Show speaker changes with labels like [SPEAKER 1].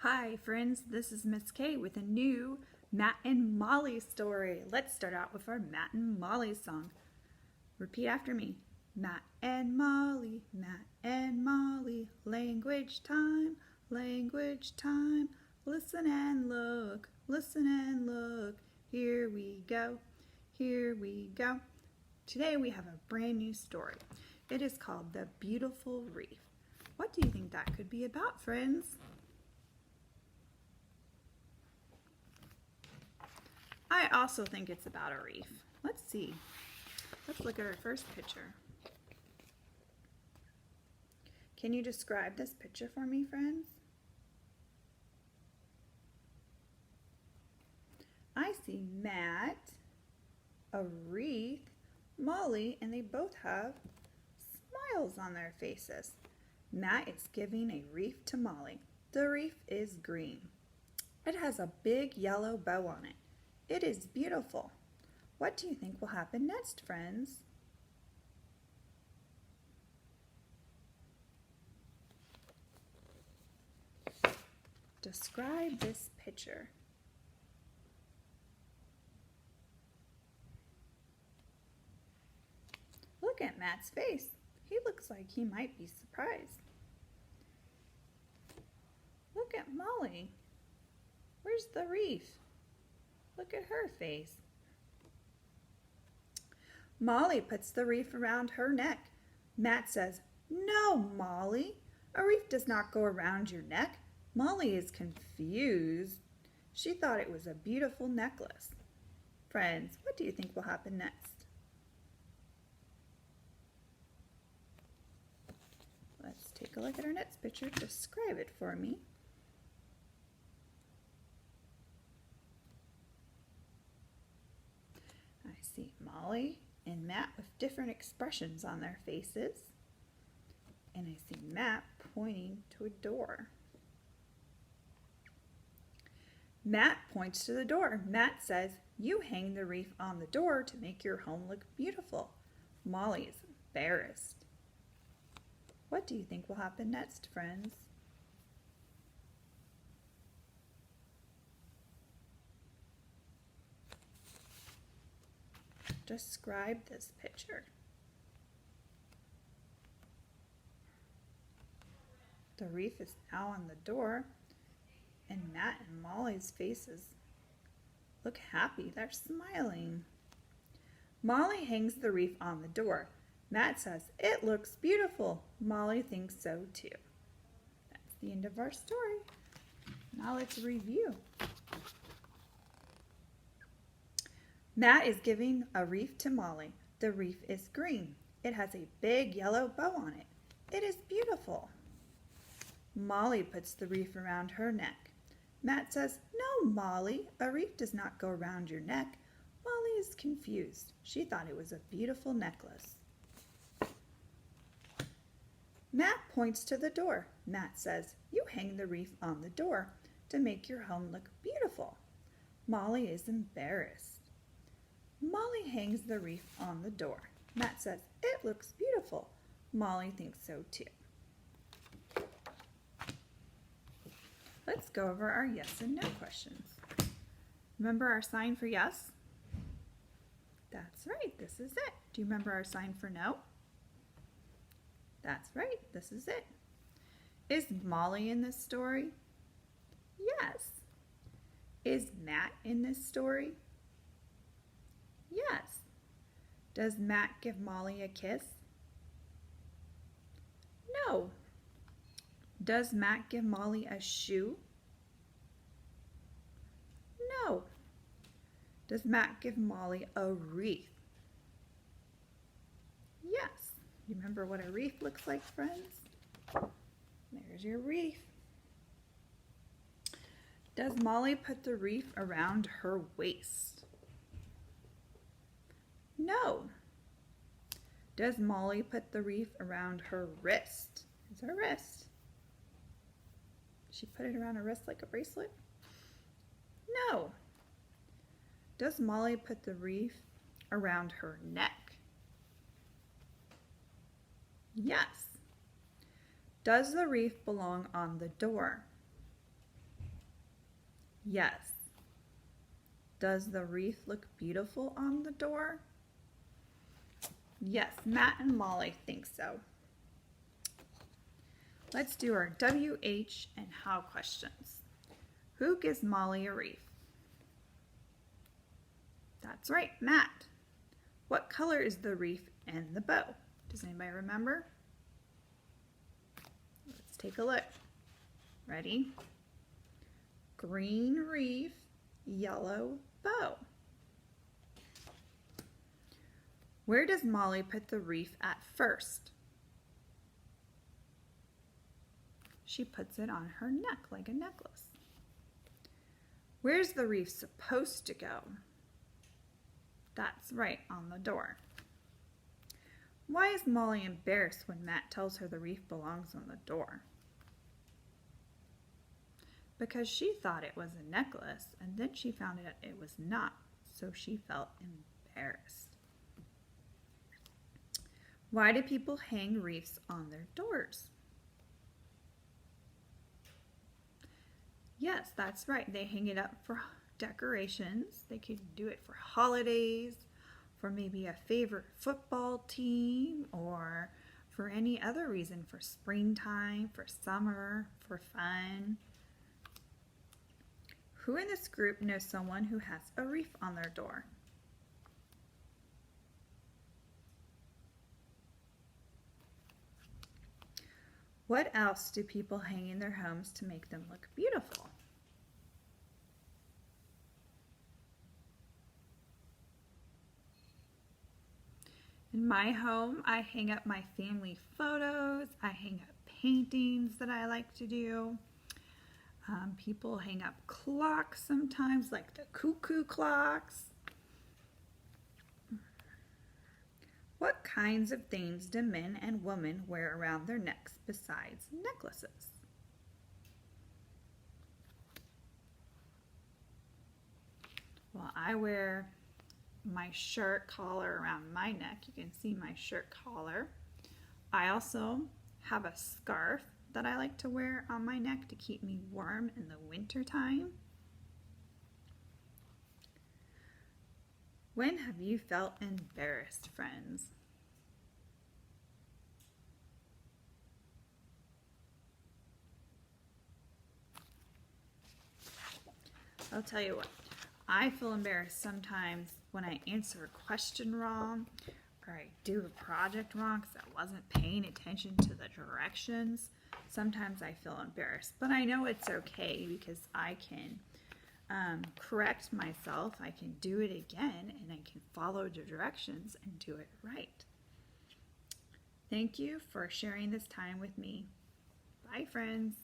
[SPEAKER 1] Hi friends, this is Miss K with a new Matt and Molly story. Let's start out with our Matt and Molly song. Repeat after me. Matt and Molly, Matt and Molly, language time, language time. Listen and look, listen and look. Here we go, here we go. Today we have a brand new story. It is called The Beautiful Wreath. What do you think that could be about, friends? I also think it's about a reef. Let's see. Let's look at our first picture. Can you describe this picture for me, friends? I see Matt, a wreath, Molly, and they both have smiles on their faces. Matt is giving a wreath to Molly. The wreath is green. It has a big yellow bow on it. It is beautiful. What do you think will happen next, friends? Describe this picture. Look at Matt's face. He looks like he might be surprised. Look at Molly. Where's the wreath? Look at her face. Molly puts the wreath around her neck. Matt says, "No, Molly, a wreath does not go around your neck." Molly is confused. She thought it was a beautiful necklace. Friends, what do you think will happen next? Let's take a look at our next picture. Describe it for me. I see Molly and Matt with different expressions on their faces. And I see Matt pointing to a door. Matt points to the door. Matt says, "You hang the wreath on the door to make your home look beautiful." Molly is embarrassed. What do you think will happen next, friends? Describe this picture. The wreath is now on the door, and Matt and Molly's faces look happy. They're smiling. Molly hangs the wreath on the door. Matt says, "It looks beautiful." Molly thinks so too. That's the end of our story. Now let's review. Matt is giving a wreath to Molly. The wreath is green. It has a big yellow bow on it. It is beautiful. Molly puts the wreath around her neck. Matt says, "No, Molly, a wreath does not go around your neck." Molly is confused. She thought it was a beautiful necklace. Matt points to the door. Matt says, "You hang the wreath on the door to make your home look beautiful." Molly is embarrassed. Molly hangs the wreath on the door. Matt says, "It looks beautiful." Molly thinks so too. Let's go over our yes and no questions. Remember our sign for yes? That's right, this is it. Do you remember our sign for no? That's right, this is it. Is Molly in this story? Yes. Is Matt in this story? Yes. Does Matt give Molly a kiss? No. Does Matt give Molly a shoe? No. Does Matt give Molly a wreath? Yes. You remember what a wreath looks like, friends? There's your wreath. Does Molly put the wreath around her waist? No. Does Molly put the wreath around her wrist? It's her wrist. She put it around her wrist like a bracelet? No. Does Molly put the wreath around her neck? Yes. Does the wreath belong on the door? Yes. Does the wreath look beautiful on the door? Yes, Matt and Molly think so. Let's do our WH and how questions. Who gives Molly a wreath? That's right, Matt. What color is the wreath and the bow? Does anybody remember? Let's take a look. Ready? Green wreath, yellow bow. Where does Molly put the wreath at first? She puts it on her neck like a necklace. Where's the wreath supposed to go? That's right, on the door. Why is Molly embarrassed when Matt tells her the wreath belongs on the door? Because she thought it was a necklace, and then she found out it was not, so she felt embarrassed. Why do people hang wreaths on their doors? Yes, that's right. They hang it up for decorations. They could do it for holidays, for maybe a favorite football team, or for any other reason, for springtime, for summer, for fun. Who in this group knows someone who has a wreath on their door? What else do people hang in their homes to make them look beautiful? In my home, I hang up my family photos. I hang up paintings that I like to do. People hang up clocks sometimes, like the cuckoo clocks. What kinds of things do men and women wear around their necks besides necklaces? Well, I wear my shirt collar around my neck. You can see my shirt collar. I also have a scarf that I like to wear on my neck to keep me warm in the winter time. When have you felt embarrassed, friends? I'll tell you what, I feel embarrassed sometimes when I answer a question wrong or I do a project wrong because I wasn't paying attention to the directions. Sometimes I feel embarrassed, but I know it's okay because I can correct myself. I can do it again and I can follow the directions and do it right. Thank you for sharing this time with me. Bye, friends.